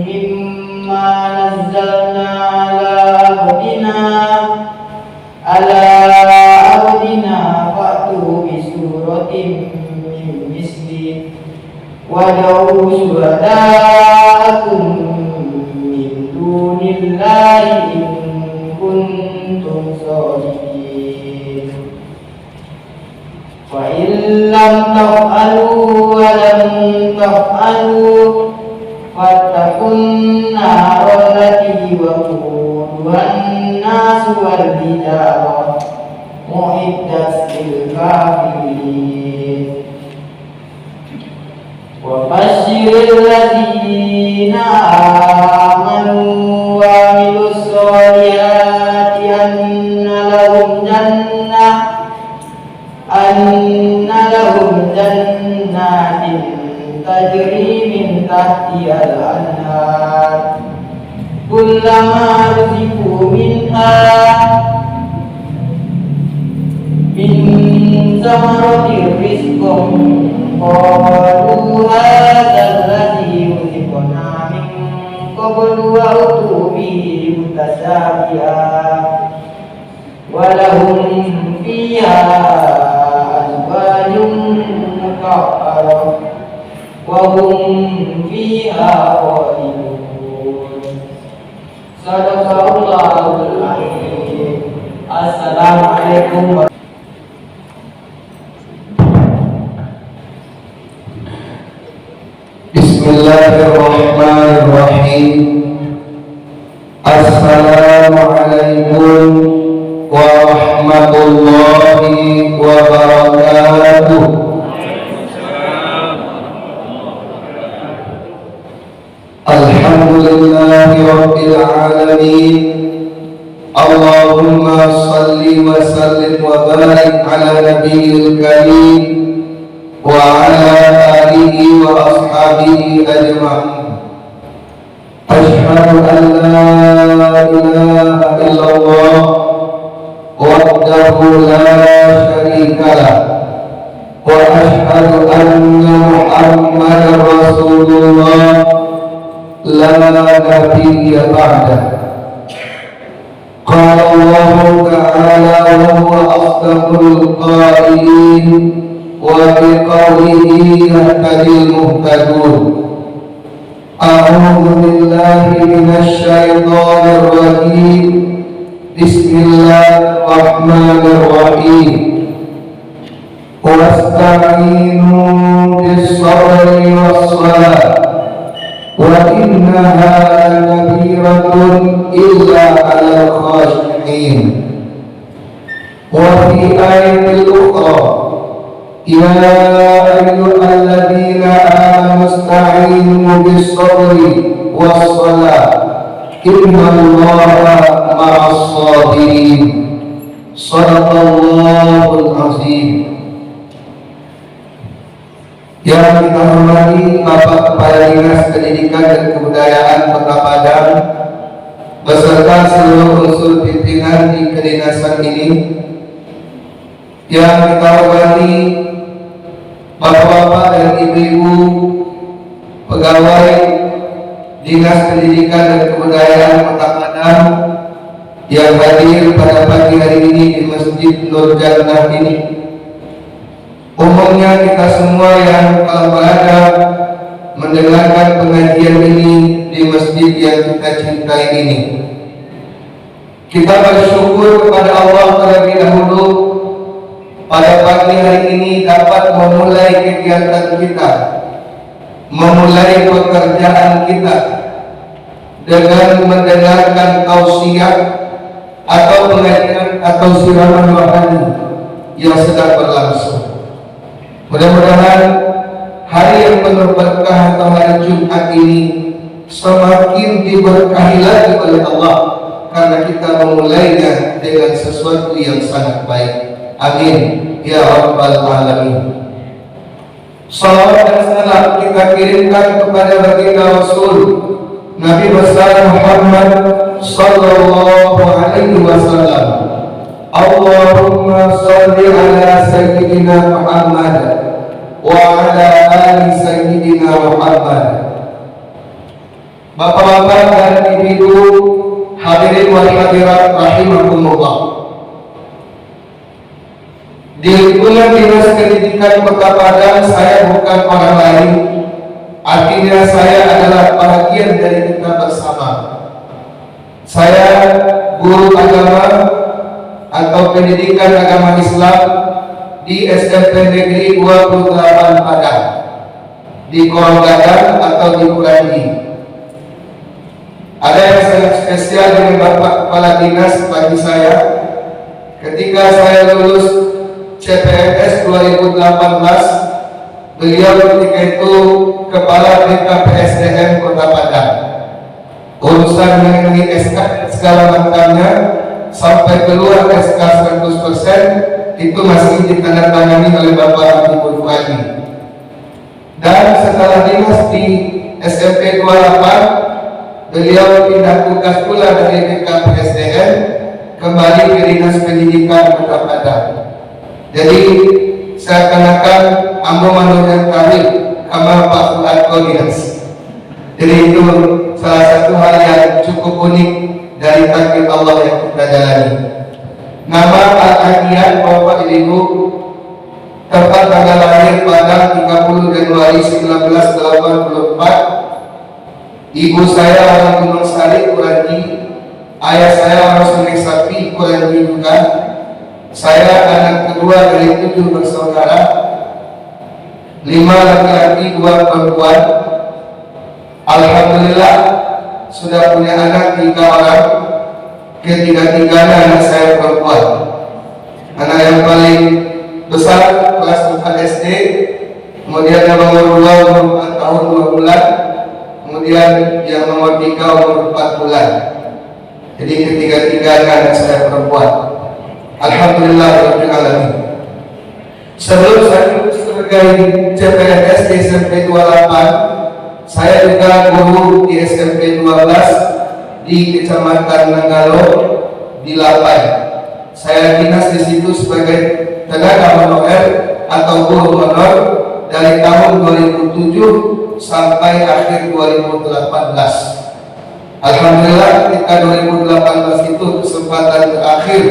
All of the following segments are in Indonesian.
مما نزلنا على عبدنا فأتوا بسورة من مثله وادعوا شهداءكم من دون الله إن كنتم صادقين فإن لم تفعلوا ولم تفعلوا فاتقوا النار التي وقودها الناس والحجارة أعدت للكافرين وبشر الذين آمنوا وعملوا الصالحات أن لهم جنات تجري من تحتها الأنهار كلما رزقوا منها من ثمرة رزقا قالوا هذا الذي رزقنا من قبل وأتوا به متشابها ولهم فيها أزواج مطهرة وهم فيها خالدون صدق الله العظيم. Assalamualaikum. Bismillahirrahmanirrahim. Assalamualaikum warahmatullahi wabarakatuh. Alhamdulillahi rabbil alamin. Allahumma salli wa sallim wa barik ala nabiyil karim wa ala alihi wa ashabihi ajma'in. Ashhadu an la ilaha illallah wahdahu la syarika lah wa ashhadu anna Muhammadar Rasulullah la nabiyya ba'dah. Qala Allah ta'ala wa huwa asdaqul qa'ilin wa biqawlihi yahtadil muhtadun. A'udzu billahi minasy syaithanir rajim. Bismillahirrahmanirrahim. Wasta'inu bis-sabri was-salah wa innaha lakabiratun illa 'alal khashi'in. Wa fi ayatil ukhra ya ayyuhalladzina amanu ista'inu bis-sabri was-salah innallaha ma'as sabirin. Shadaqallahul azim. Yang kita hormati Bapak Kepala Dinas Pendidikan dan Kebudayaan Kota Padang beserta seluruh unsur pimpinan di kedinasan ini, yang kita hormati Bapak-bapak dan ibu-ibu pegawai Dinas Pendidikan dan Kebudayaan Kota Padang yang hadir pada pagi hari ini di Masjid Nur Jannah ini. Umumnya kita semua yang kalau berada mendengarkan pengajian ini di masjid yang kita cintai ini, kita bersyukur kepada Allah terlebih dahulu pada pagi hari ini dapat memulai kegiatan kita, memulai pekerjaan kita dengan mendengarkan tausiah atau pengajian atau siraman rohani yang sedang berlangsung. Mudah-mudahan hari yang penuh berkah atau hari Jumat ini semakin diberkahi lagi oleh Allah karena kita memulainya dengan sesuatu yang sangat baik. Amin ya rabbal alamin. Salawat dan salam kita kirimkan kepada baginda Rasul Nabi besar Muhammad sallallahu alaihi wasallam. Allahumma salli ala sayyidina Muhammad wa ala ali sayyidina Muhammad. Bapak-bapak dan ibu-ibu, hadirin wal hadirat rahimakumullah. Di lingkungan Dinas Pendidikan Kota Padang, saya bukan orang lain. Artinya saya adalah bagian dari kita bersama. Saya guru agama atau pendidikan agama Islam di SMP Negeri 28 Padang, di Koronggadang atau di Kurangi. Ada yang sangat spesial dengan Bapak Kepala Dinas bagi saya. Ketika saya lulus CPNS 2018, beliau ketika itu Kepala BKPSDM Kota Padang. Urusan mengenai SK segala macamnya sampai keluar SK 100% itu masih ditandatangani oleh Bapak Habibul Fuadi. Dan setelah dinas di SMP 28, beliau pindah tugas pula dari BKPSDM kembali ke Dinas Pendidikan Kota Padang. Jadi seakan-akan ambo manusia kami sama Pak Fuad Kodinas. Jadi itu salah satu hal yang cukup unik dari takdir Allah yang kita jalani. Nama Al-Hadian Bapak Ibu, tempat tanggal lahir Padang 30 Januari 1984. Ibu saya orang Gunung Sari Kurangi, ayah saya orang Sungai Sapi Kurangi juga. Saya anak kedua dari 7 bersaudara, 5 laki-laki 2 perempuan. Alhamdulillah sudah punya anak 3 orang. Ketiga-tiganya anak saya perempuan. Anak yang paling besar kelas 4 SD, kemudian yang nomor 2 umur 4 tahun 2 bulan, kemudian yang nomor 3 umur 4 bulan. Jadi ketiga-tiganya anak saya perempuan. Alhamdulillah rabbil alamin. Sebelum saya sebagai CPNS di SMP 28, saya juga guru di SMP 12 di Kecamatan Nanggalo di Lapai. Saya dinas di situ sebagai tenaga honorer atau guru honor dari tahun 2007 sampai akhir 2018. Alhamdulillah ketika 2018 itu kesempatan terakhir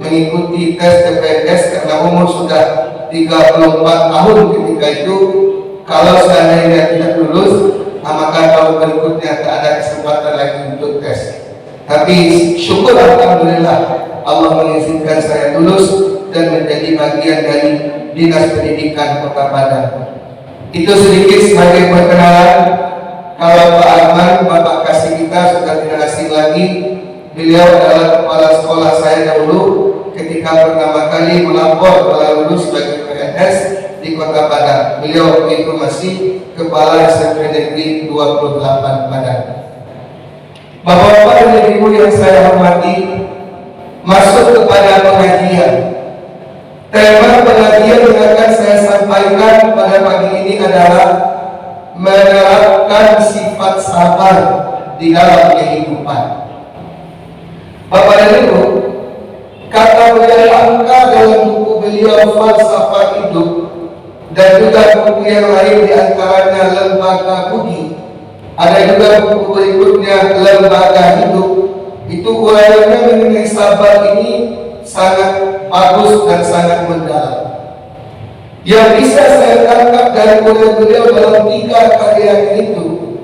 mengikuti tes CPNS karena umur sudah 34 tahun ketika itu. Kalau seandainya tidak lulus, maka tahun berikutnya tak ada kesempatan lagi untuk tes. Tapi syukur alhamdulillah Allah mengizinkan saya lulus dan menjadi bagian dari Dinas Pendidikan Kota Padang. Itu sedikit sebagai perkenalan. Kalau Pak Arman, Bapak kasih kita sudah tidak asing lagi. Beliau adalah kepala sekolah saya dahulu ketika pertama kali melapor telah lulus sebagai PNS di Kota Padang. Beliau itu masih kepala SMP Negeri 28 Padang. Bapak-bapak dan ibu yang saya hormati, masuk kepada pengajian. Tema pengajian yang akan saya sampaikan pada pagi ini adalah menerapkan sifat sabar di dalam kehidupan. Bapak dan Ibu, kata beliau angka dalam buku beliau Falsafah Hidup dan juga buku yang lain diantaranya Lembaga Budi, ada juga buku berikutnya Lembaga Hidup. Itu uraiannya mengenai sabar ini sangat bagus dan sangat mendalam. Yang bisa saya tangkap dari beliau dalam 3 karya itu,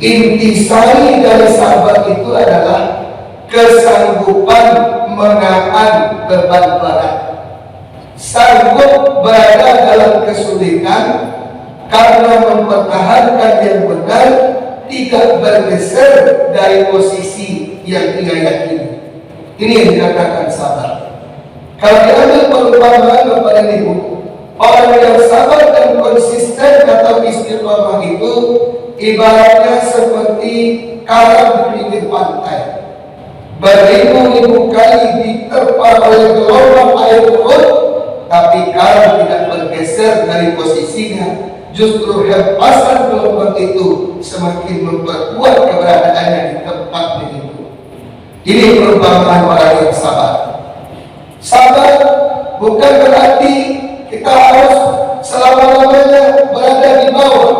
intisari dari sabar itu adalah kesanggupan menahan beban berat. Sanggup berada dalam kesulitan karena mempertahankan yang benar, tidak bergeser dari posisi yang ia yakini. Ini yang dikatakan sabar. Kalau diambil perumpamaan kepada ibu, orang yang sabar dan konsisten atau istiqomah itu ibaratnya seperti karang di pinggir pantai. Beribu-ribu kali diterpa oleh gelombang air laut, tapi karang tidak bergeser dari posisinya. Justru hempasan gelombang itu semakin memperkuat keberadaannya di tempat itu. Ini perumpamaan orang yang sabar. Sabar bukan berarti kita harus selama-lamanya berada di bawah.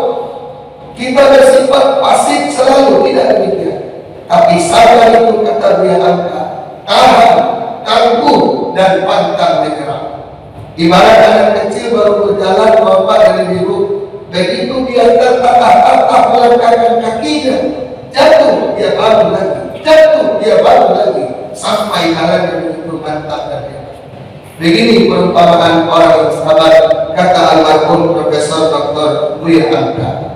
Kita bersifat pasif selalu, tidak demikian. Tapi sabar itu kata dia angka, tahan, tangguh, dan pantang menyerah. Ibarat anak kecil baru berjalan, bapak dan ibu, begitu dia tertatah-tatah melangkahkan kakinya, jatuh dia bangun lagi, jatuh dia bangun lagi, sampai jalan yang begitu mantap dan hebat. Begini perumpamaan orang yang sabar, kata almarhum Profesor Dr. Buya Hamka.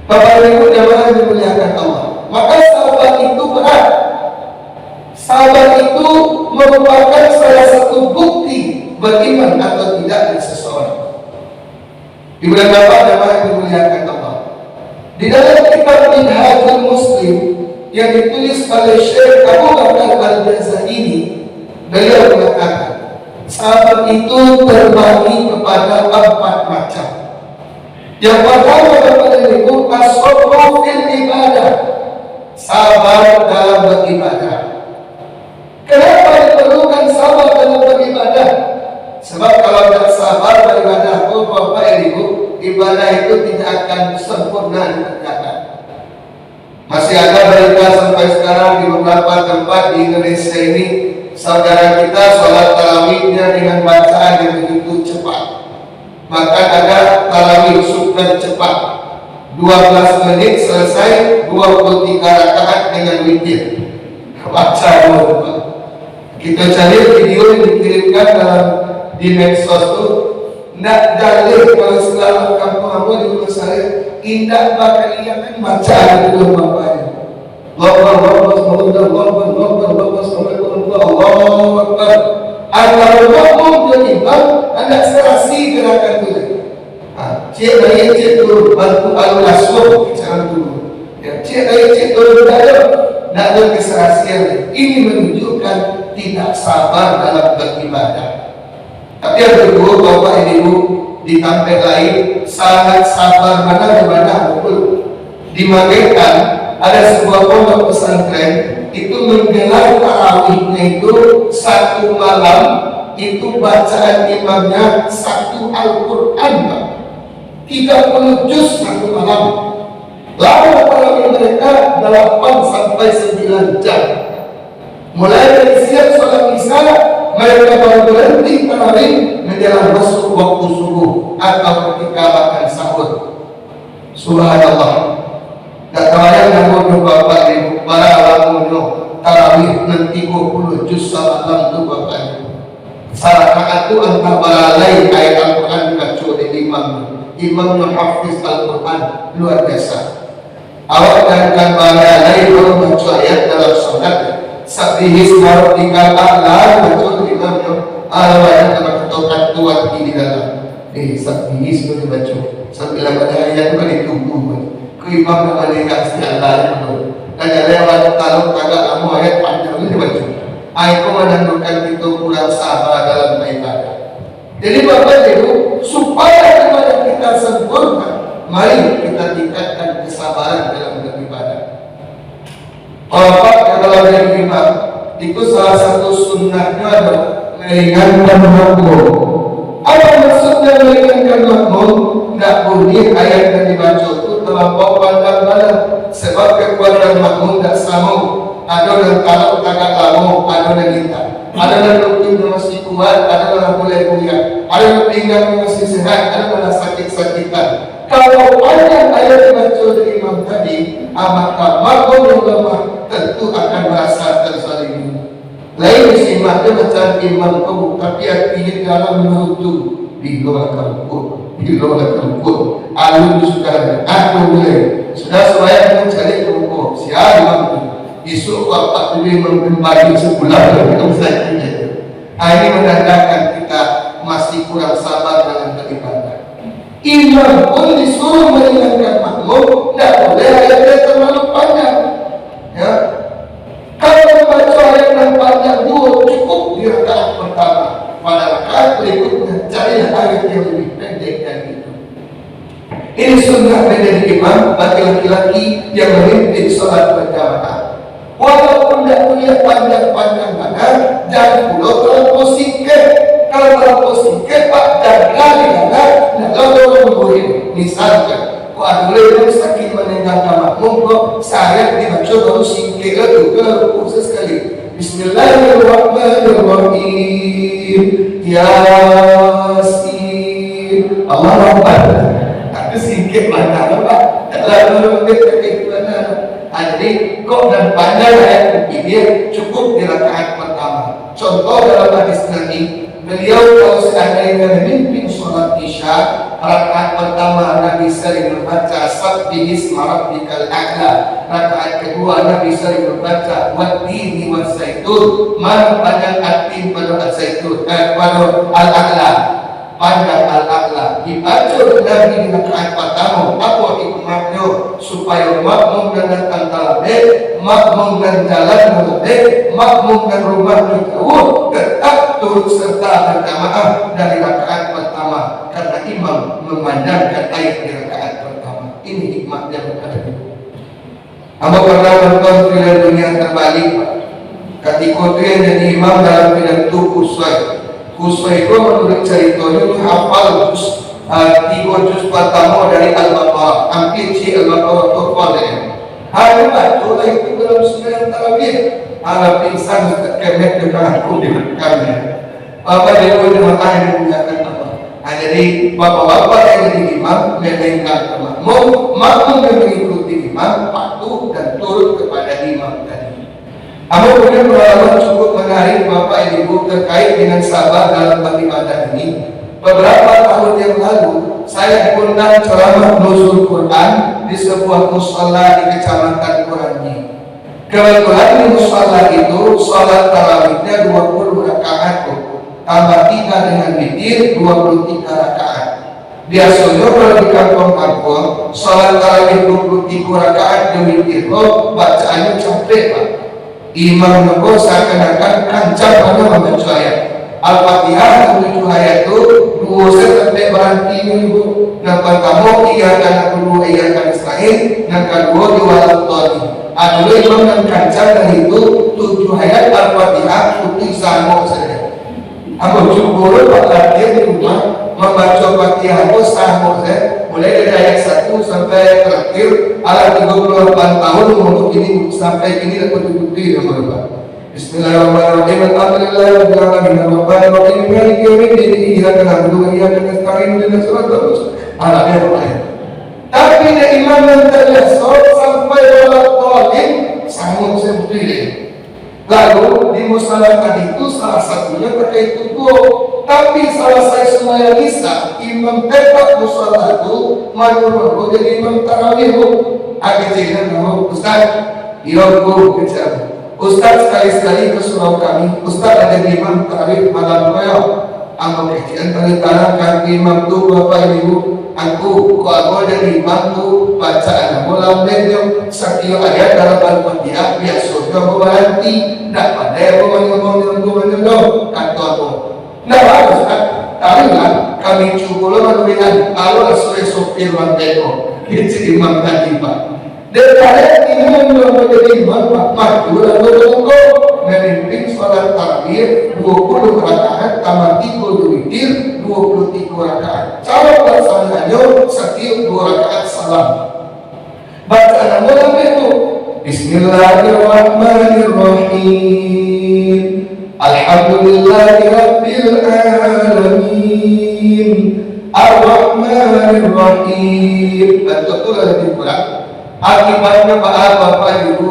Bapak dan Ibu jamaah dimuliakan Allah, maka sabar itu berat. Sabar itu merupakan salah satu bukti beriman atau tidaknya seseorang. Ibu dan bapak jamaah dimuliakan Allah, di dalam kitab Minhajul Muslim yang ditulis oleh Syekh Abu Bakar Al-Jazairi, beliau mengatakan sabar itu terbagi kepada 4 macam. Yang pertama kepada ibu, as-sabru fil ibadah, sabar dalam beribadah. Kenapa diperlukan sabar dalam beribadah? Sebab kalau tidak sabar beribadah, bapak ibu, ibadah itu tidak akan sempurna dikerjakan. Masih ada berita sampai sekarang di beberapa tempat di Indonesia ini, saudara kita sholat tarawihnya dengan bacaan yang begitu cepat. Bahkan ada tarawih super cepat, 12 menit selesai, 23 rakaat dengan witir. Baca dua. Kita cari video yang dikirimkan di medsos itu, nak dalih kalau selalu kampung apa di rumah saya, indah bakal iya kan bacaan itu bapaknya. Allahu Akbar. Kalau kamu jadi imam, anda serasi gerakan itu. Cik dari cik turun, bantu al-aswad jangan dulu. Ya, cik dari cik turun dalam, nak ada keserasian. Ini menunjukkan tidak sabar dalam beribadah. Tapi yang kedua, bapak ibu di tempat lain sangat sabar mana ibadah betul. Di Magetan ada sebuah pondok pesantren itu menggelar tarawihnya itu 1 malam, itu bacaan imamnya 1 Al-Quran, 30 juz 1 malam. Lalu tarawih mereka 8 sampai 9 jam. Mulai dari siang sholat isya, mereka baru berhenti tarawih menjelang masuk waktu subuh atau ketika makan sahur. Subhanallah. Tak tahu yang bapak ibu para alamuno tarawih nanti 20 juz salam tu bapak ibu. Sarakaat itu antara balalai ayat Al-Quran dibaca oleh imam hafiz Al-Quran luar biasa. Awak dan balalai baru baca ayat dalam solat. Sabihis marobikal a'la betul imamnya awalnya dalam ketokan tuan di dalam. Sabihis itu dibaca sambil pada ayat itu ditunggu. Imam nama dikasih Allah itu. Dan lewat taluk agak lama ayat panjang itu dibaca. Aku menentukan itu kurang sabar dalam ibadah. Jadi bapak ibu, supaya ibadah kita sempurna, mari kita tingkatkan kesabaran dalam beribadah. Bapak kalau dari imam itu salah satu sunnahnya adalah meringankan makmum. Apa maksudnya meringankan makmum? Tidak boleh ayat yang dibaca itu terlampau pandang badan, sebab kekuatan makmum tidak sama. Ada yang kalau agak lama, ada yang kita. Ada yang lututnya masih kuat, ada yang mulai kuliah, ada yang pinggangnya masih sehat, ada yang sakit-sakitan. Kalau panjang ayat dibaca dari imam tadi, maka makmum yang lemah tentu akan merasa terzalimi. Lain simaknya macam imam kamu, tapi artinya dalam menutup di luar kampung, alun sudah aku boleh sudah supaya mencari kerukuh siapa imam isu bapak lebih mengembali sebulan dalam saja. Ini menandakan kita masih kurang sabar dalam beribadah. Imam pun disuruh meringankan makmum, tidak boleh ayatnya terlalu panjang. Ya, kalau membaca ayat yang panjang dulu cukup di rakaat pertama. Pada rakaat berikutnya cari ayat yang lebih pendek dan itu. Ini sunnah menjadi imam bagi laki-laki yang memimpin sholat berjamaah. Walaupun tidak punya panjang-panjang badan, jangan pula terlalu sikit. Kalau terlalu sikit, pak jaga di dalam, tidak lalu membuat. Misalkan, ada boleh sakit kata makmum kok saya dibaca baru singkir itu khusus sekali. Bismillahirrahmanirrahim. Yasin. Allah Akbar. Tapi singkir mana Pak? Lalu kita mana? Jadi kok dan panjang ayat ini cukup di rakaat pertama. Contoh dalam hadis Nabi, beliau kalau seandainya memimpin sholat isya, rakaat pertama Nabi sering membaca Sabbihi isma rabbikal a'la. Rakaat kedua Nabi sering membaca Wattini waszaitun. Man panjang atin pada al-zaitun, pada al-a'la. Panjang al-a'la dibaca Nabi di rakaat pertama. Apa hikmahnya? Supaya makmum dan datang talabeh, makmum dan jalan melebih, makmum dan rumah jauh tetap turut serta berjamaah dari rakaat pertama karena imam memandangkan ayat di rakaat pertama. Ini hikmahnya berada di Amba pernah nonton film Dunia Terbalik. Ketika itu yang jadi imam dalam film itu Kuswai itu menurut ceritanya itu hafal tiga juz pertama dari Al-Baqarah, hampir Al-Baqarah itu hafal. Hari baca itu dalam sembahyang tarawih. Ada pingsan kemek dengan aku di belakangnya. Apa dia boleh makan menggunakan apa? Jadi bapak-bapak yang jadi imam mendengar makmum yang mengikuti imam patuh dan turut kepada imam tadi. Aku punya pengalaman cukup menarik Bapak Ibu terkait dengan sabar dalam beribadah ini. Beberapa tahun yang lalu saya diundang ceramah nuzul Quran di sebuah musala di kecamatan Kuranyi. Kebetulan di musala itu salat tarawihnya 20 rakaat, tambah 3 dengan witir 23 rakaat. Biasanya kalau di kampung-kampung salat tarawih 23 rakaat di witir bacaannya capek Pak. Imam Nabi seakan-akan kancang pada membaca ayat Al-Fatihah 7 ayat itu 2 sampai berhenti ibu. Yang pertama iyyaka na'budu wa iyyaka nasta'in, yang kedua diwalat tadi. Adalah imam yang kancang dan itu 7 ayat Al-Fatihah putih sama saja. Aku cukup Pak latihan di rumah membaca Fatihah itu sama saja. Mulai dari ayat 1 sampai terakhir ala 38 tahun untuk ini sampai ini dapat dibukti dengan Bapak. Bismillahirrahmanirrahim. Alhamdulillahirabbil alamin. Arrahmanir rahim. Maliki yaumiddin. Iyyaka na'budu wa iyyaka nasta'in. Ihdinas siratal mustaqim. Alhamdulillah. Tapi dia imam yang terbiasa sampai walat thalin sanggup sebutnya. Lalu di musala tadi itu salah satunya terkait tubuh. Tapi selesai semuanya bisa imam tetap musala itu malu jadi imam tarawih agak jangan nama Ustaz Yogo kecil Ustaz sekali-sekali ke surau kami Ustaz ada imam tarawih malam koyo aku kecil antara kami imam tu bapak ibu aku kalau jadi imam tu bacaan malam dia sakio ayat dalam Al-Fatihah biasanya berhenti tak pandai ngomong kata aku nah bagus kan tapi kan kami cukup dengan Allah sesuai sopir Wandeko itu imam tadi Pak dan kalian imam yang menjadi imam Pak maju dan bertunggu memimpin sholat takbir 20 rakaat tambah 3 witir 23 rakaat cara pelaksanaannya setiap 2 rakaat salam bacaan malam itu Bismillahirrahmanirrahim Alhamdulillahirabbil alamin Ar-Rahmanir Rahim. Betul lebih kurang. Akibatnya Bapak Ibu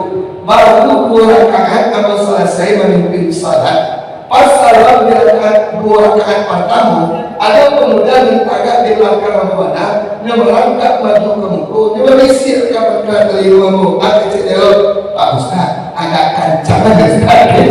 baru 2 rakaat kalau selesai memimpin salat. Pas salam di rakaat 2 rakaat pertama, ada pemuda minta di belakang mana, merangkak maju ke muka, merisir ke belakang keliruanmu. Aku cedera, Pak Ustaz, agak kancang aja sekali.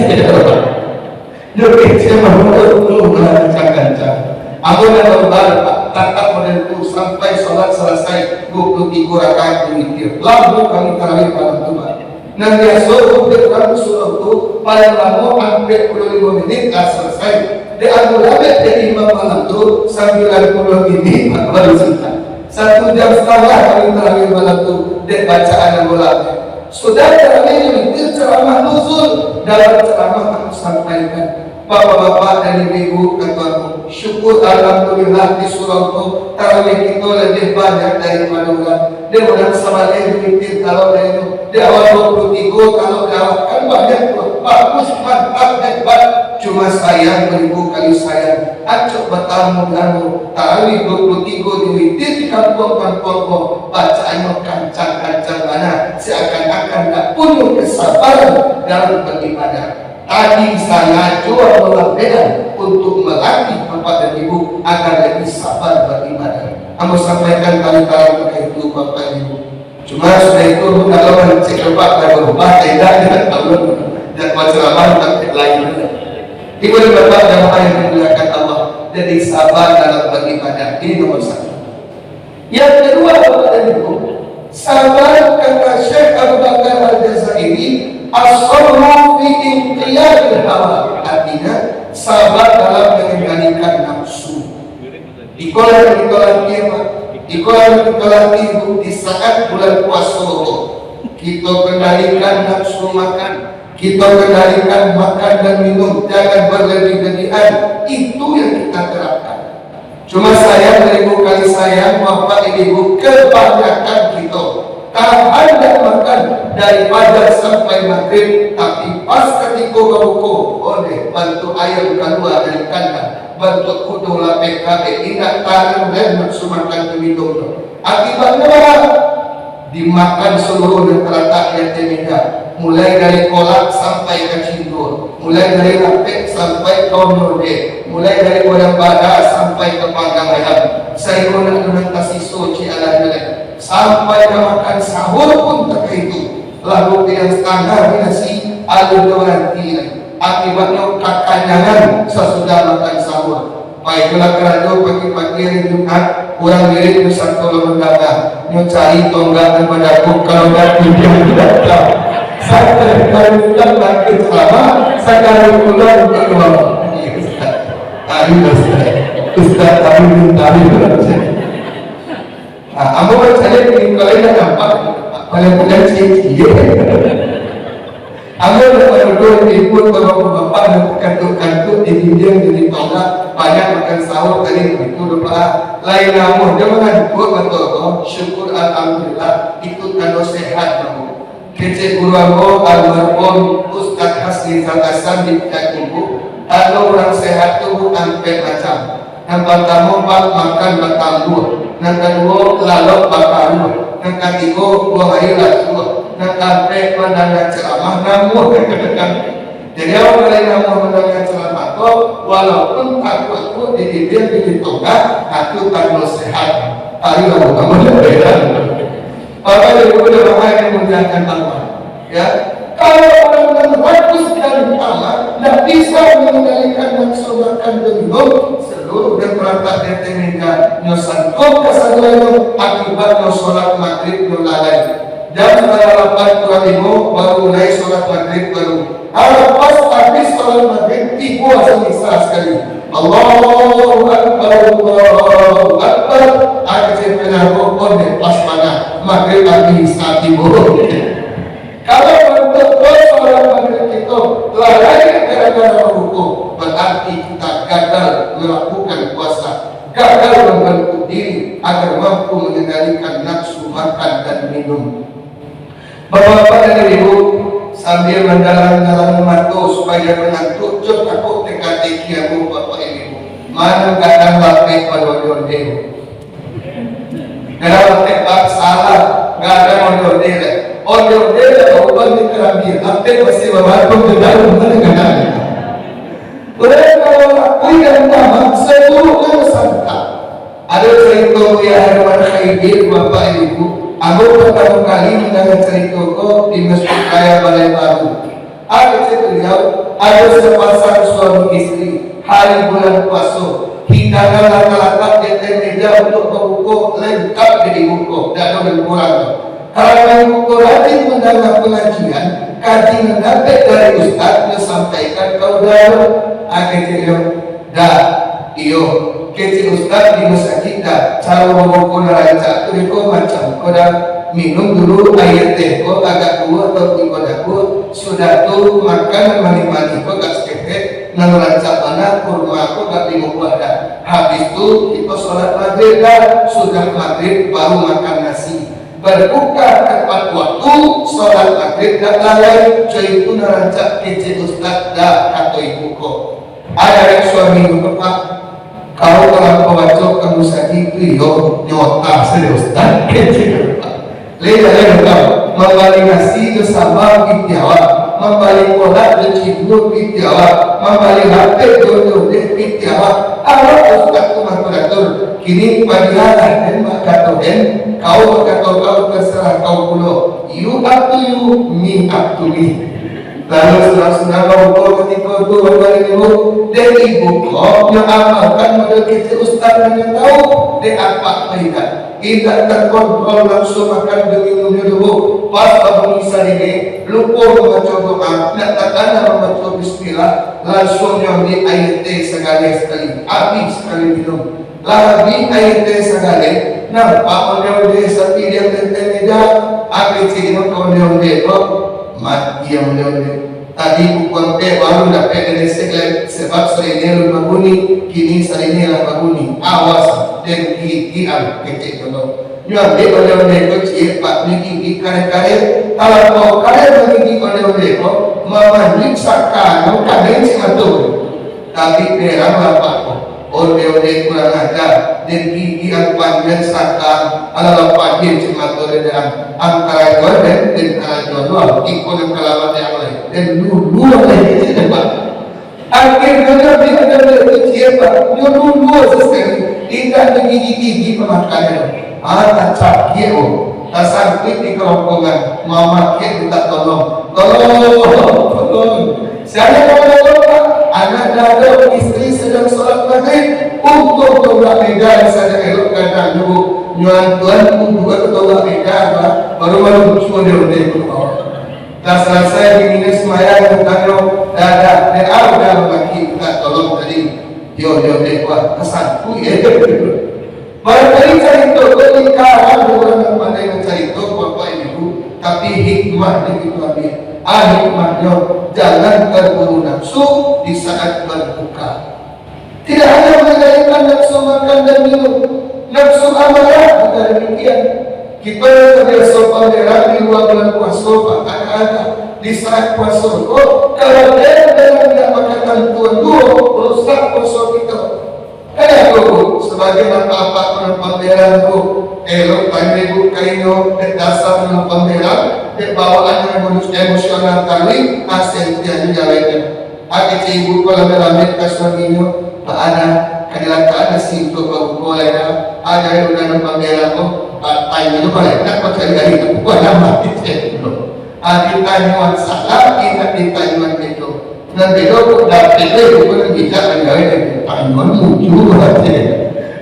Dia kecil belum kencang-kencang. Aku dah berbar tatap model itu sampai sholat selesai 23 rakaat witir. Lalu kami tarawih malam itu Pak. Nah biasa untuk dalam surah itu paling lama hampir 45 menit dah selesai. Di Abu Labib dari imam malam itu 90 menit baru selesai. 1 jam setengah kami tarawih malam itu di bacaan Abu Labib. Sudah tarawih witir ceramah nuzul dalam ceramah aku sampaikan. Bapak-bapak dan ibu-ibu kataku syukur alhamdulillah di surau itu tarawih kita lebih banyak daripada bulan dia menang sama dia dipimpin kalau dia itu di awal 23 kalau dia kan banyak tuh bagus mantap hebat cuma sayang 1000 kali sayang acok bertamu damu tarawih 23 diwitir di kampung-kampung bacaannya kancang-kancang mana seakan-akan tak punya kesabaran dalam beribadah. Tadi saya jual melambaikan untuk melatih Bapak dan Ibu agar lebih sabar beribadah. Kamu sampaikan kali-kali terkait itu Bapak Ibu. Cuma sudah itu kalau mencek Bapak dan berubah tidak dengan Allah dan ceramah tapi lain. Ibu dan Bapak dan Bapak yang dimuliakan Allah, jadi sabar dalam beribadah ini nomor 1. Yang kedua Bapak dan Ibu, sabar kata Syekh Abu Bakar Al-Jazairi as-sabru fi inqiyadil hawa, artinya sabar dalam mengendalikan nafsu. Ikolan di saat bulan puasa kita kendalikan nafsu makan, kita kendalikan makan dan minum, jangan berlebih-lebihan. Itu yang kita terapkan. Cuma sayang 1000 kali sayang Bapak Ibu kebanyakan kita tahan dan makan dari fajar sampai maghrib, tapi pas ketika buku oleh bantu ayam keluar dari kandang, bantu kudu lapik kabeh ingat tahan dan nafsu makan minum. Akibatnya dimakan seluruh dan terletak yang terminda, mulai dari kolak sampai ke cindur, mulai dari lapik sampai ke norde, mulai dari goreng bada sampai ke panggang ayam. Saya guna dengan kasih suci ala jelek sampai ke makan sahur pun terkaitu. Lalu yang standar nasi alur garanti akibatnya kakanyangan sesudah makan sahur. Baiklah kerana pagi-pagi hari Jumat kurang diri besar tolong mendadak nyocari tonggak daripada aku kalau dah tidak tahu saya kalau tidak lagi selama saya kalau pulang untuk keluar Ustaz kami minta aku percaya kalau ini nampak paling bukan cik-cik aku berdua ikut bapak dan kantuk-kantuk di bidang jadi tonggak banyak makan sahur tadi itu lupa lain namun dia mengantuk betul syukur alhamdulillah ikut kando sehat kamu kece guru aku almarhum Ustaz Hasni Zakasan di Kubu kalau orang sehat tubuh sampai macam yang pertama makan bertambur yang kedua lalok bakarur yang ketiga buah air lasur yang keempat mendengar ceramah namun jadi awak boleh namun mendengar ceramah itu walaupun aku di dia di tonggak aku tak sehat hari lalu kamu berbeda Bapak Ibu dan Bapak yang memuliakan Allah ya kalau orang rakus dan Allah tidak bisa mengendalikan nafsu makan dan minum seluruh dan perantara detenga nyosan kau kesadaran akibat sholat maghrib lalai jam 8.25 baru mulai sholat maghrib baru pas habis sholat maghrib ibu asal sekali Allahu Akbar Allahu Akbar akhir penarokon dan pas mana maghrib habis saat ibu kalau betul-betul sholat maghrib itu lalai gara-gara hukum berarti kita gagal melakukan puasa, gagal membentuk diri agar mampu mengendalikan nafsu makan dan minum. Bapak-bapak dan ibu sambil mendalam-dalam mata supaya mengantuk cuk takut teka-teki aku bapak ibu mana kadang lapik pada ondel kalau tepat salah gak ada ondel obat di kerambi lapik pasti membantu ke dalam mana boleh kalau aku yang nama seluruhnya sangka ada cerita ya Herman Khaibir bapak ibu aku pertama kali mendengar cerita kok di Masjid Raya Balai Baru. Ada cerita ada sepasang suami istri hari bulan puasa hidangan laka-laka di atas meja untuk membuka lengkap jadi buku dan kurang. Kalau buku rajin mendengar pengajian, kaji mendapat dari Ustaz menyampaikan kau dah akhirnya dah iyo kecil Ustaz di masa kita cara membuka neraca itu macam kau dah minum dulu air teh kau agak tua atau tiga daku sudah tu makan mani-mani kau gak sekepet neraca mana kurma kau gak dimubah dah habis tu kita sholat maghrib dah sudah maghrib baru makan nasi berbuka tepat waktu, sholat maghrib dan lalai, coy itu narancak kece ustad dah kata ibu kok. Ada yang suami itu pak, kalau kawacok kamu sakit itu yo nyota serius ustad kece pak. Leda kau membalikasi itu sama Jawa, membalik kolak dan cibur di Jawa, membalik HP jodoh di Jawa. Allah ustad kumah kuratur kini padialah dan makatohen kau kau terserah kau pulau. You up to you, me up to me. Lalu senang-senang kau ketika itu membalik ibu dan ibu kau yang amalkan model kecil ustad yang tahu dan apa mereka. Tidak terkontrol langsung makan demi minumnya dulu. Pas bangun isya ini lupa membaca doa, nak takkan membaca bismillah, langsung nyambi air teh sekali habis sekali minum. Labi air teh sekali, nampak oleh sapi dia meja, akhir cina oleh mati yang oleh. Tadi bukan teh baru dapat dari sebab serinil bangunni, kini serinil bangunni. Awas dan diam kecil kalau. Nyambi oleh kecil pak gigi kare-kare. Kalau kau kare gigi oleh kau, mama sakar, kau kare cuma tu. Tapi perang apa kau? Oleh kurang ajar dan gigi yang panjang sakar. Kalau panjang cuma tu dan antara jodoh dan antara jodoh ikut yang kalamat yang lain. Dan dulu lagi cepat. Akhirnya dia ada kecil pak, dulu sekali. Tidak gigi pemakannya. Tak sakit tak sakit di kerongkongan. Mama kita minta tolong. Saya tolong pak. Anak dada istri sedang sholat maghrib. Untuk tolak medan saya elokkan dulu. Nyuan tuan untuk tolak medan baru semua dia tak selesai begini semayang tentang dada dan ada lagi kita tolong tadi yo dekwa kesanku ya barangkali cerita pernikahan orang yang pandai mencerita bapak ibu tapi hikmah itu ambil hikmahnya jangan terburu nafsu di saat berbuka. Tidak hanya mengendalikan nafsu makan dan minum, nafsu amarah juga demikian. Kita terbiasa pangeran di luar bulan puasa, ada di saat puasa. Kalau dia tidak makan tentuan dua, rusak puasa kita. Sebagai apa dengan pangeran itu, elok tanya ibu kaino, dasar dengan pangeran, bawaan yang emosional kali, hasil dia jawabnya. Akhirnya ibu kalau melambat kasuaminya, tak ada kecelakaan si untuk bawa ada yang dengan pangeran itu. Tanya itu boleh tak percaya itu bukan nama itu. Ditanyuan salah kita ditanyuan itu. Nanti itu dapat itu bukan bicara dengan tanyuan muncul saja.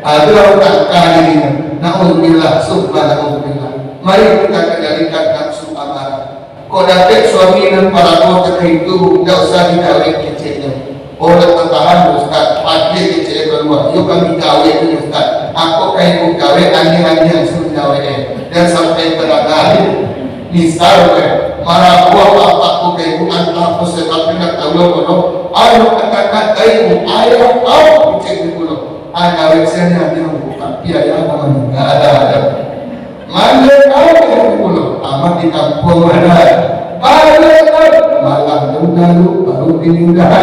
Ada orang kali ini. Naudzubillah subhanallah. Mari kita kendalikan nafsu amarah. Kau dapat suami dan para kota itu tidak usah dikawin kecilnya. Orang tertahan Ustaz, pagi kecil kedua. Yuk kami kawin Ustaz. Aku kayak gawe aneh-aneh suruh gawe dan sampai terakhir misal marah buah bapakku kayak bukan aku sebab tidak tahu loh ayo katakan ibu ayah kau cek dulu ada websitenya dia buka biaya apa nggak ada mana kau cek dulu amat di kampung mana malah dulu baru pindah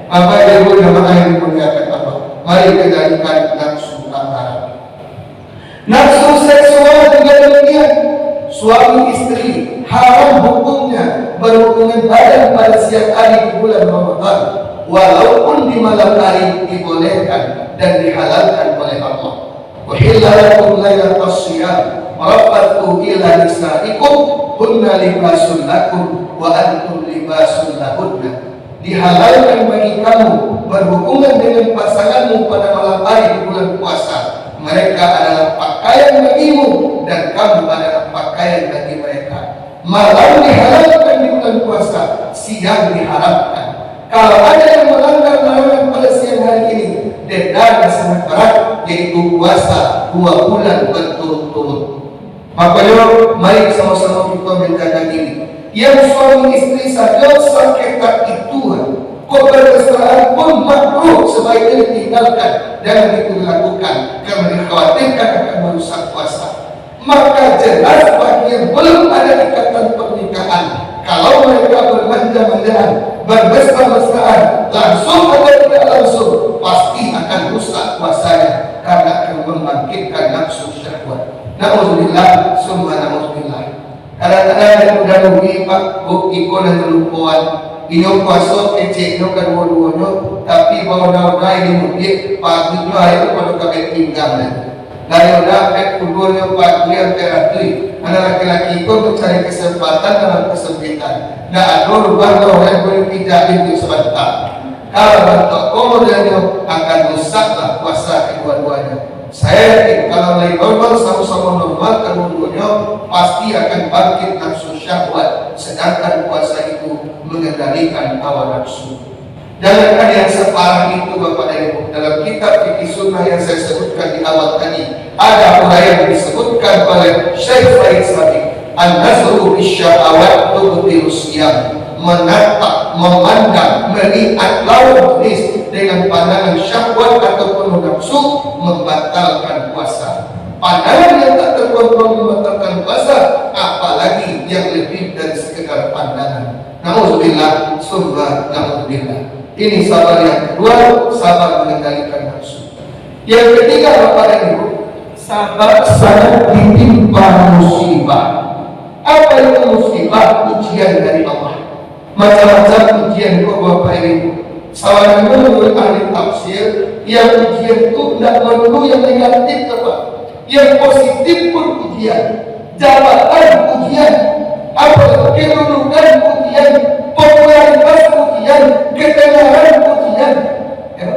apa dia udah makan dimuliakan apa mari kendalikan nafsu amarah. Nafsu seksual juga demikian. Suami istri haram hukumnya berhubungan badan pada siang hari di bulan Ramadan, walaupun di malam hari dibolehkan dan dihalalkan oleh Allah. Uhilla lakum lailatas shiyam rafathu ila nisaikum hunna libasun lakum wa antum libasun lahunna. Dihalalkan bagi kamu berhubungan dengan pasanganmu pada malam hari di bulan puasa. Mereka adalah pakaian bagimu dan kamu adalah pakaian bagi mereka. Malam dihalalkan di bulan puasa, siang diharamkan. Kalau ada yang melanggar larangan pada siang hari ini, dendanya sangat berat, yaitu puasa 2 bulan berturut-turut. Makanya mari sama-sama kita menjaga diri. Yang suami istri saja sengketa itu kau berkesalahan pun makruh sebaiknya ditinggalkan dan itu dilakukan karena dikhawatirkan akan merusak puasa. maka jelas bagi yang belum ada ikatan pernikahan, kalau mereka bermanja-manjaan, bermesra-mesraan, langsung atau tidak langsung, pasti akan rusak puasanya karena akan membangkitkan nafsu syahwat. Na'udzubillah, summa na'udzubillah. Kadang-kadang yang udah rugi pak, ikut dan terlupuan. Ini puasa kecil, ini kedua-duanya, tapi bawa-bawa ini mungkin pagi itu hari itu pada kabel pinggang nanti. Dari udah keduanya pagi yang terakhir, anak laki-laki itu mencari kesempatan dalam kesempitan. Nah, ada rubah orang yang boleh tidak itu sebentar. Kalau bentuk komodannya akan rusaklah puasa kedua-duanya. Saya yakin kalau lagi normal sama-sama normal kedua-duanya pasti akan bangkit nafsu syahwat, sedangkan puasa itu mengendalikan hawa nafsu. Jangankan yang separah itu Bapak dan Ibu. Dalam kitab fikih sunnah yang saya sebutkan di awal tadi, ada uraian yang disebutkan oleh Syekh Farid Sabiq, an-nazru bisyahawat tubtilu siyam. Menatap, memandang, melihat lawan jenis dengan pandangan syahwat ataupun nafsu membatalkan puasa. Pandangan yang tak terkontrol membatalkan puasa, apalagi yang lebih dari sekedar pandangan. Na'udzubillah, summa na'udzubillah. Ini sabar yang kedua, sabar mengendalikan nafsu. Yang ketiga Bapak dan Ibu, sabar saat ditimpa musibah. Apa itu musibah? Ujian dari Allah. Macam-macam ujian itu Bapak dan Ibu. Sawan menurut ahli tafsir, yang ujian itu tidak melulu yang negatif Bapak. Yang positif pun ujian. Jabatan ujian. Apa kedudukan ujian, popularitas ujian, ketenaran ujian. Ya.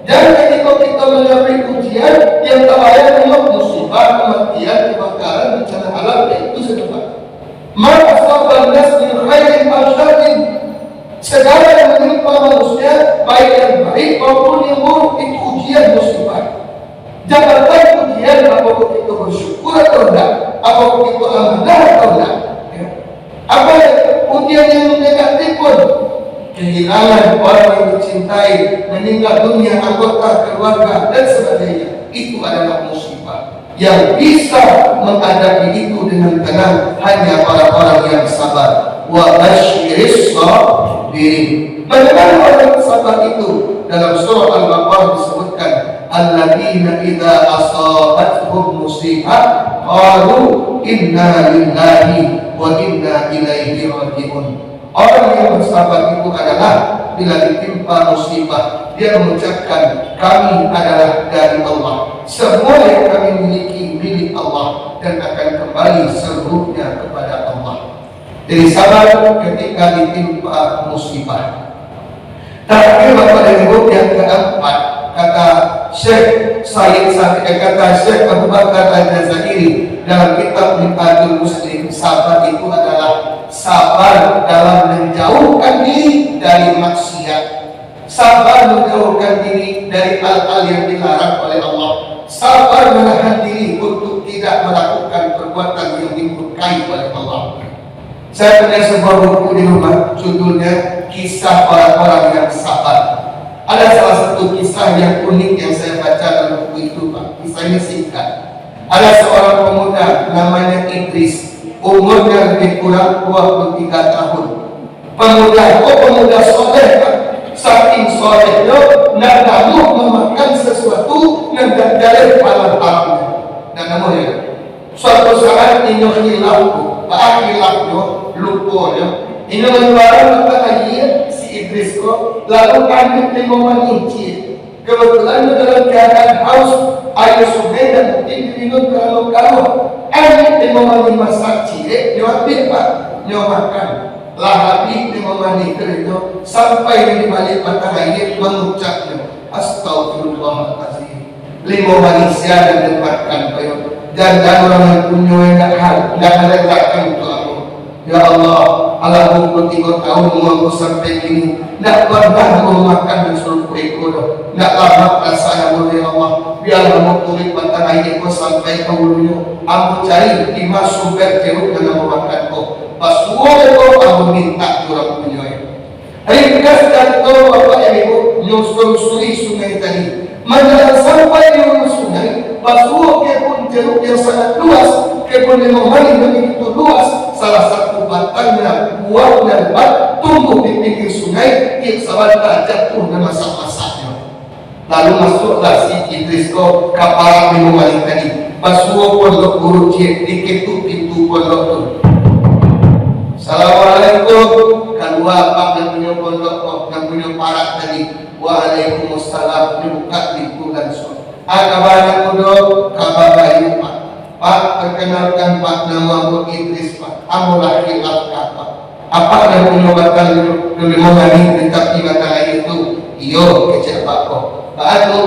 Dan ketika kita menghadapi ujian yang terbayang dengan musibah, kematian, kebakaran, bencana alam, itu sebab. Maka sabar nas min khairin al-syarrin, segala yang menimpa manusia, baik yang baik maupun yang buruk, itu ujian musibah. Jabatan ujian, apakah kita bersyukur atau tidak, apakah kita amanah atau tidak. Apa ujian yang negatif pun, kehilangan orang yang dicintai, meninggal dunia, anggota keluarga dan sebagainya, itu adalah musibah. Yang bisa menghadapi itu dengan tenang hanya orang-orang yang sabar. Wa basyiris sabirin. Bagaimana orang sabar itu? Dalam surah Al-Baqarah disebutkan, alladzina idza asabatuhum musibah qalu inna lillahi wa inna ilaihi raji'un. Orang yang bersabar itu adalah bila ditimpa musibah, dia mengucapkan kami adalah dari Allah. Semua yang kami miliki milik Allah dan akan kembali seluruhnya kepada Allah. Jadi sabar ketika ditimpa musibah. Terakhir Bapak dan Ibu, yang keempat, kata Syekh Said Sabiq, kata Syekh Abu Bakar Al-Jazairi dalam kitab Minhajul Muslim, sabar itu adalah sabar dalam menjauhkan diri dari maksiat, sabar menjauhkan diri dari hal-hal yang dilarang oleh Allah, sabar menahan diri untuk tidak melakukan perbuatan yang dimurkai oleh Allah. Saya punya sebuah buku di rumah, judulnya Kisah Orang-Orang yang Sabar. Ada salah satu kisah yang unik yang saya baca dalam buku itu Pak. Kisah ini singkat. Ada seorang pemuda namanya Idris, umurnya lebih kurang 23 tahun. Pemuda soleh Pak. Saking solehnya, nak namu memakan sesuatu yang terjalin halal haramnya. Dan namun ya, suatu saat ini hilafku, hilafnya, lupanya. Ini menjualan maka lagi si Idris kok lalu ambil minuman incir. Kebetulan dalam keadaan haus, air sungai dan mungkin diminum kalau ambil minuman dimasak cire, dia ambil Pak, dia makan. Lahabi minuman itu sampai di balik matahari mengucapnya astagfirullahaladzim. Lima manusia dan dapatkan dan orang yang punya yang hal dan meletakkan untuk aku. Ya Allah, Allah 23 tahun aku sampai kini tak pernah memakan dan suruh ekor. Tak lama saya boleh Allah. Biarlah mau tulis batang air ko sampai ke hulunya. Aku cari 5 sumber jeruk yang aku makan ko. Pas semua itu aku minta curang punya. Hari bekas dan tahu Bapak yang Ibu nyusuri sungai tadi. Menjalan sampai di hulu sungai, pas semua pun jeruk yang sangat luas. kebun limau mani begitu luas, salah satu batangnya, buahnya lebat, tumbuh di pinggir sungai, yang sahabat jatuh dan masak-masaknya. Lalu masuklah si Idris ko kapal limau mani tadi, basuh pondok guru cik, diketuk pintu pondok tu. Assalamualaikum, kedua pak dan punya pondok dan punya parak tadi. Waalaikumsalam, dibuka pintu langsung. Kabar kudo, kabar baik pak. Pak, perkenalkan pak, nama aku Idris pak. Kamu laki apa? Apa yang menyebabkan lima hari tetapi kata itu? Iyo, kecil pak kok. Pak itu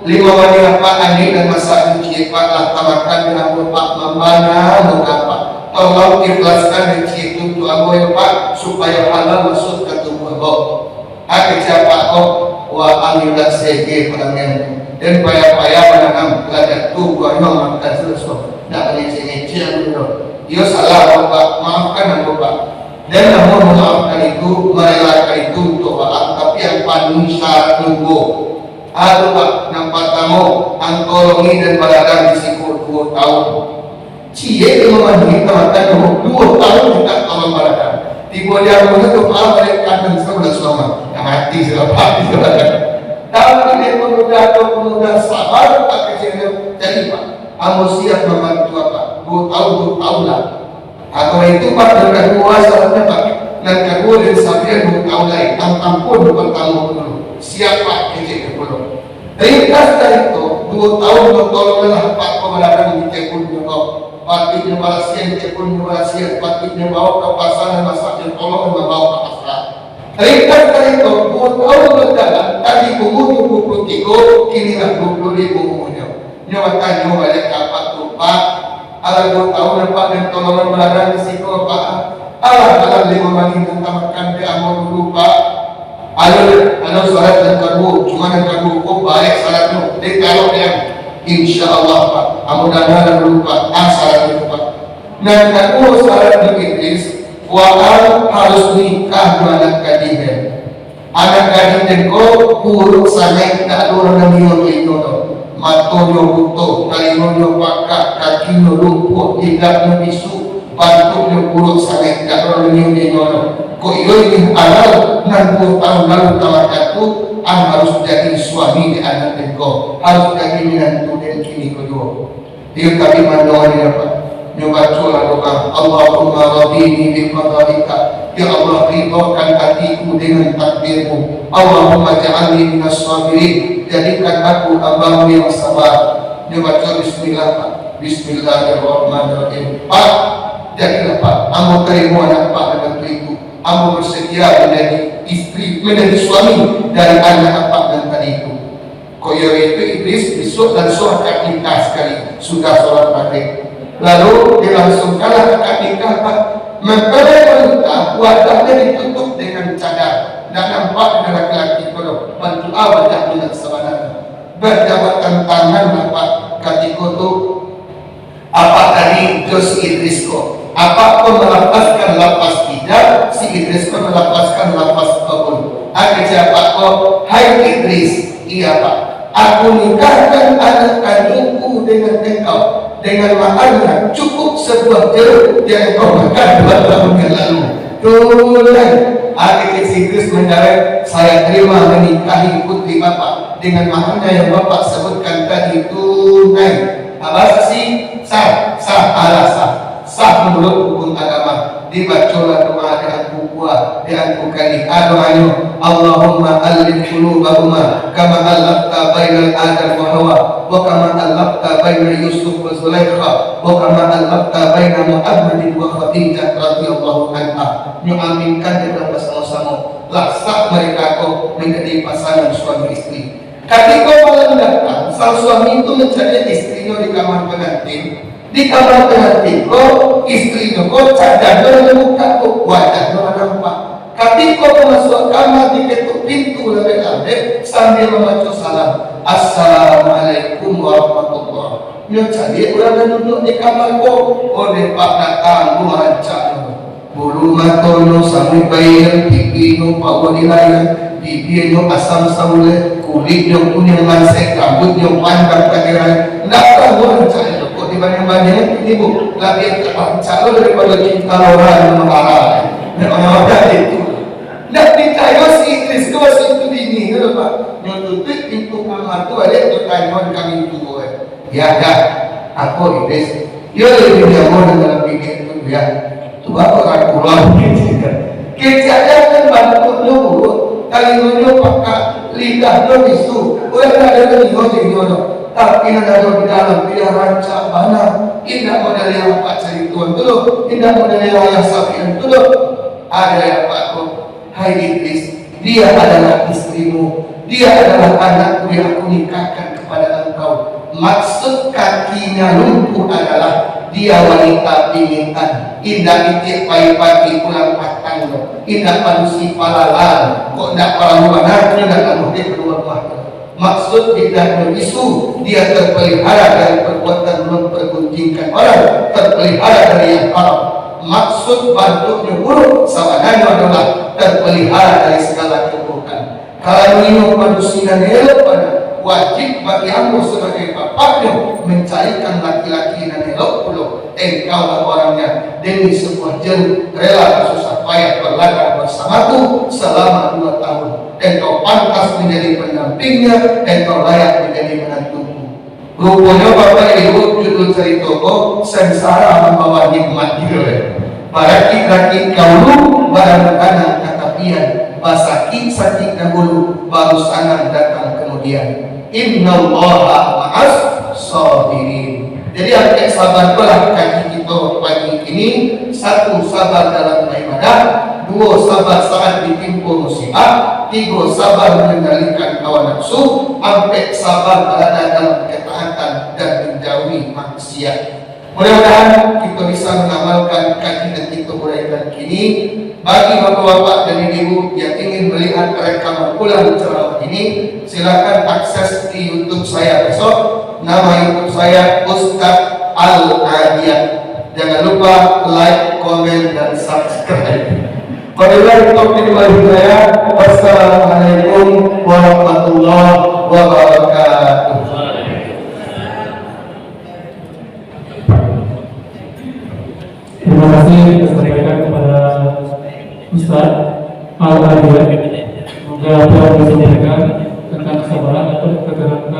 5 hari apa ani dan masa uji pak lah tawarkan dengan pak membana mengapa. Tolong ikhlaskan rezeki itu untuk aku pak supaya halal masuk ke tubuh aku. Kecil pak kok. Wa amilat sege pelanggan dan payah-payah menanam belajar tu gua memang makan selesai nak ngece-ngece dulu. Yo salah bapak, maafkan bapak. Dan namun memaafkan itu, merelakan itu untuk bapak. Tapi yang paling syarat nunggu. Aduh pak, nampak tamu, angkologi dan baladan risiko 2 tahun. Cie memang kita makan 2 tahun kita tolong baladan. Tiba dia mengetuk Allah balik kandang sebelah suama yang mati sudah mati sudah. Tapi dia pemuda sabar tak kecil jadi pak. Kamu siap membantu apa? 2 tahun lah. Atau itu pak dengan kuasa pak. Dan kedua dan sabian 2 tahun lain. Tampun bertamu dulu. Siap pak kecil dulu. Ringkas dari itu 2 tahun bertolonglah pak keberadaan di tekun juga. Patutnya balasian, tekun balasian, patutnya bawa ke pasar dan masaknya tolong membawa ke pasar. Ringkas dari itu 2 tahun berjalan. Tadi umur 23, kini dah 20,000 umurnya. Nyawa tanya balik kapak tu pak. Alah 2 tahun lepas dan tolongan berada risiko pak. Alah 5 hari dan tamatkan dia amal dulu pak. Alah salat dan karbu, cuma dan karbu baik salat tu. Dia kalau dia InsyaAllah pak, mudah-mudahan lupa syarat itu pak. Dan aku syarat di Idris, wa'al harus nikah anak kadihen. Anak kadihen ko buruk sangat tak ada orang yang itu matonyo butuh, talinyo pakak, kakinyo lumpuh, hidapnya bisu, bantuknya buruk sangat tak ada orang yang itu. Kok ini halal 60 tahun lalu tawakatu harus jadi suami di anak engkau, harus jadi menantu dan kini kedua. Dia kami mandoan dia pak. Nyoba coba doa Allahumma radini bi qada'ika. Ya Allah ridhokan hatiku dengan takdirmu. Allahumma ja'alni minas sabirin. Jadikan aku hambamu yang sabar. Nyoba coba bismillah pak. Bismillahirrahmanirrahim. Pak, jadilah pak. Kamu terima anak pak dengan itu. Kamu bersedia menjadi istri, menjadi suami dari anak apa dan tadi itu. Koyo itu Iblis besok dan sore akad nikah sekali sudah sholat maghrib. Lalu dilangsungkanlah akad nikah pak. Mempelai wanita wajahnya ditutup dengan cadar dan nampak dengan laki-laki kalau bantu wajah dengan sebenarnya. Berjabatan tangan bapak ketika itu apa tadi Jos Idris kok. Apa kau melepaskan lapas tidak, si Idris kau melepaskan lapas kabul. Ada siapa kau? Hai Idris, iya pak. Aku nikahkan anak kandungku dengan engkau. Dengan makannya cukup sebuah jeruk yang kau makan 2 tahun yang lalu. Tulen, adik si Idris menjawab, saya terima menikahi putri bapak dengan makannya yang bapak sebutkan tadi tunai. Apa sih? Sah sah menurut hukum agama. Dibacalah doa dengan buah dengan kali doanya Allahumma alif qulubahuma kama alafta bainal adam wa hawa wa kama alafta bainal Yusuf wa Zulaikha wa kama alafta bainal Muhammadin wa Khadijah radhiyallahu anha. Aminkan kita bersama-sama lah sah mereka kau menjadi pasangan suami istri. Ketika malam datang sang suami itu mencari istrinya di kamar pengantin. Di kamar pengantin kok istrinya kok cadar muka kok wajahnya nampak. Ketika masuk kamar diketuk pintu lebih sambil membaca salam. Assalamualaikum warahmatullahi. Dia cari orang duduk di kamar kok. Oh pak datang lancar. Bulu matono sampai bayar pipinya bawa dilayan. Bibirnya asam saule, kulitnya kuning mansek, rambutnya panjang pangeran. Nak tahu lancar. Di dibanding-bandingin ini Bu, lagi calon daripada cinta orang yang marah. Orang-orang itu tidak percaya si Idris itu masih itu dini gitu Pak. Nyutup pintu kamar itu ada pertanyaan kami itu ya aku Idris dia lebih jauh dalam pikir itu ya itu apa orang kejadian kan bantu dulu kali dulu pakai lidah lo itu udah ada lagi tapi ada di dalam dia rancang mana tidak model yang Pak cerituan dulu tidak model yang sapian dulu ada yang Pak hai Idris dia adalah istrimu dia adalah anakku yang aku nikahkan kepada engkau maksud kakinya lumpuh adalah dia wanita pingitan indah itik pagi-pagi pulang patang indah manusia palalan kok tidak palawan tidak kamu dia keluar maksud tidak berbisu dia terpelihara dari perbuatan mempergunjingkan orang terpelihara dari yang haram maksud bentuknya buruk sabananya adalah terpelihara dari segala keburukan kalau minum manusia elok wajib bagi kamu sebagai bapaknya mencarikan laki-laki yang elok puluh engkau orangnya demi sebuah jeruk rela susah payah berladang bersamaku selama 2 tahun engkau pantas menjadi pendampingnya engkau layak menjadi menantuku rupanya Bapak Ibu judul cerita sengsara membawa nikmat Baraki-raki kaulu barang kanan katapian basaki sakit dahulu baru sangat datang kemudian innallaha ma'as sabirin. Jadi arti sabar belah kaki kita pagi ini 1 sabar dalam beribadah 2 sabar saat ditimpa musibah 3 sabar mengendalikan hawa nafsu 4 sabar berada dalam ketaatan dan menjauhi maksiat. Mudah-mudahan kita bisa mengamalkan kajian kita mulai kini. Bagi bapak-bapak dan ibu yang ingin melihat rekaman ulang ceramah ini, silakan akses di YouTube saya besok. Nama YouTube saya Ustaz Al-Adiyah. Jangan lupa like, komen, dan subscribe. Wabillahi taufiq wal hidayah. Wassalamualaikum warahmatullahi wabarakatuh. Terima kasih disampaikan kepada Ustaz Al-Adiyah. Semoga apa yang disampaikan tentang kesabaran atau kegerakan